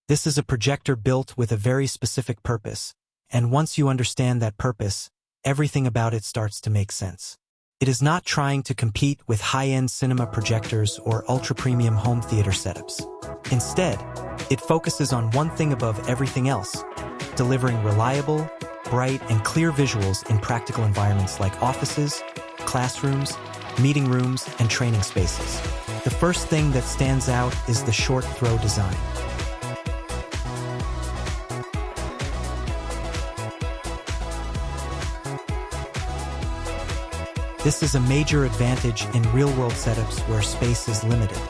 This is a projector built with a very specific purpose, and once you understand that purpose, everything about it starts to make sense. It is not trying to compete with high-end cinema projectors or ultra-premium home theater setups. Instead, it focuses on one thing above everything else: delivering reliable, bright, and clear visuals in practical environments like offices, classrooms, meeting rooms, and training spaces. The first thing that stands out is the short throw design. This is a major advantage in real-world setups where space is limited.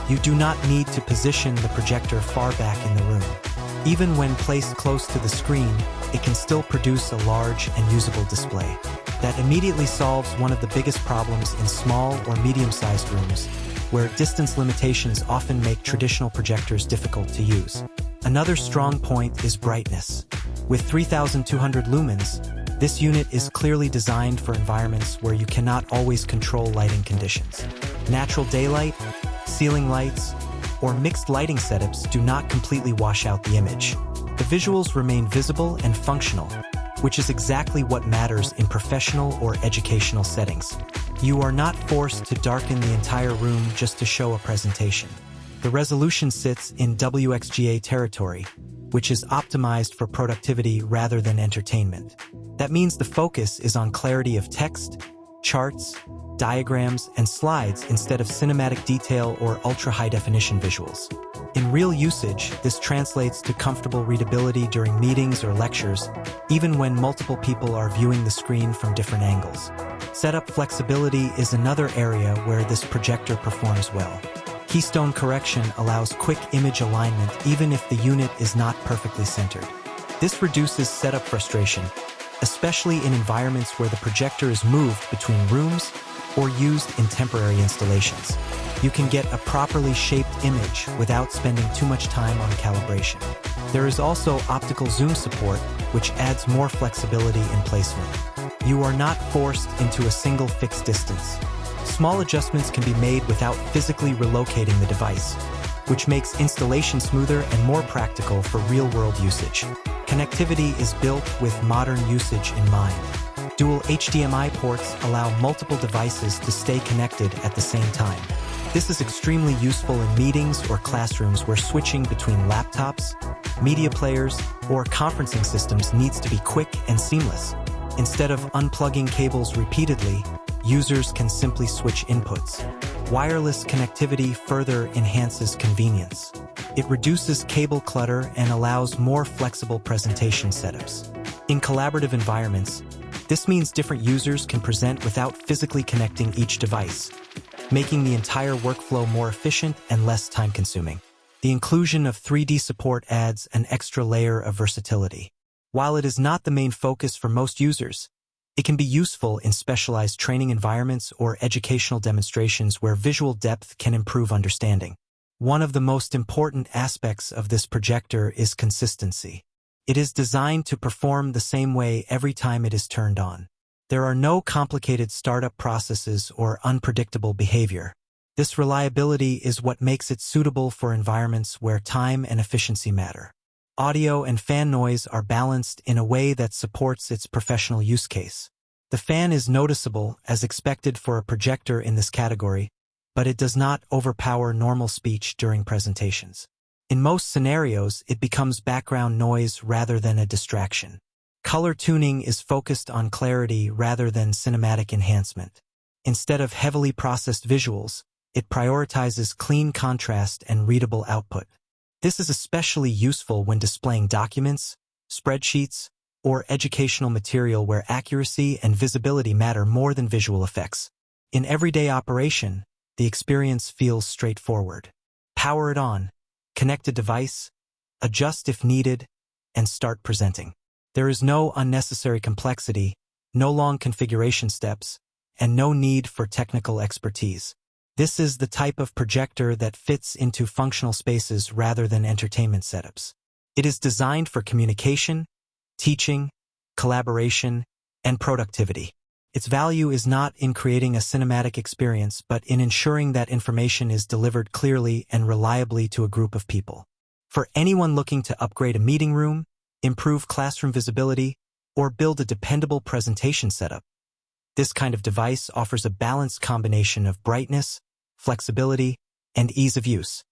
You do not need to position the projector far back in the room. Even when placed close to the screen, it can still produce a large and usable display. That immediately solves one of the biggest problems in small or medium-sized rooms, where distance limitations often make traditional projectors difficult to use. Another strong point is brightness. With 3,200 lumens, this unit is clearly designed for environments where you cannot always control lighting conditions. Natural daylight, ceiling lights, or mixed lighting setups do not completely wash out the image. The visuals remain visible and functional, which is exactly what matters in professional or educational settings. You are not forced to darken the entire room just to show a presentation. The resolution sits in WXGA territory, which is optimized for productivity rather than entertainment. That means the focus is on clarity of text, charts, diagrams, and slides instead of cinematic detail or ultra-high-definition visuals. In real usage, this translates to comfortable readability during meetings or lectures, even when multiple people are viewing the screen from different angles. Setup flexibility is another area where this projector performs well. Keystone correction allows quick image alignment even if the unit is not perfectly centered. This reduces setup frustration, especially in environments where the projector is moved between rooms or used in temporary installations. You can get a properly shaped image without spending too much time on calibration. There is also optical zoom support, which adds more flexibility in placement. You are not forced into a single fixed distance. Small adjustments can be made without physically relocating the device, which makes installation smoother and more practical for real-world usage. Connectivity is built with modern usage in mind. Dual HDMI ports allow multiple devices to stay connected at the same time. This is extremely useful in meetings or classrooms where switching between laptops, media players, or conferencing systems needs to be quick and seamless. Instead of unplugging cables repeatedly, users can simply switch inputs. Wireless connectivity further enhances convenience. It reduces cable clutter and allows more flexible presentation setups. In collaborative environments, this means different users can present without physically connecting each device, making the entire workflow more efficient and less time-consuming. The inclusion of 3D support adds an extra layer of versatility. While it is not the main focus for most users, it can be useful in specialized training environments or educational demonstrations where visual depth can improve understanding. One of the most important aspects of this projector is consistency. It is designed to perform the same way every time it is turned on. There are no complicated startup processes or unpredictable behavior. This reliability is what makes it suitable for environments where time and efficiency matter. Audio and fan noise are balanced in a way that supports its professional use case. The fan is noticeable, as expected for a projector in this category, but it does not overpower normal speech during presentations. In most scenarios, it becomes background noise rather than a distraction. Color tuning is focused on clarity rather than cinematic enhancement. Instead of heavily processed visuals, it prioritizes clean contrast and readable output. This is especially useful when displaying documents, spreadsheets, or educational material where accuracy and visibility matter more than visual effects. In everyday operation, the experience feels straightforward. Power it on, connect a device, adjust if needed, and start presenting. There is no unnecessary complexity, no long configuration steps, and no need for technical expertise. This is the type of projector that fits into functional spaces rather than entertainment setups. It is designed for communication, teaching, collaboration, and productivity. Its value is not in creating a cinematic experience, but in ensuring that information is delivered clearly and reliably to a group of people. For anyone looking to upgrade a meeting room, improve classroom visibility, or build a dependable presentation setup, this kind of device offers a balanced combination of brightness, flexibility, and ease of use.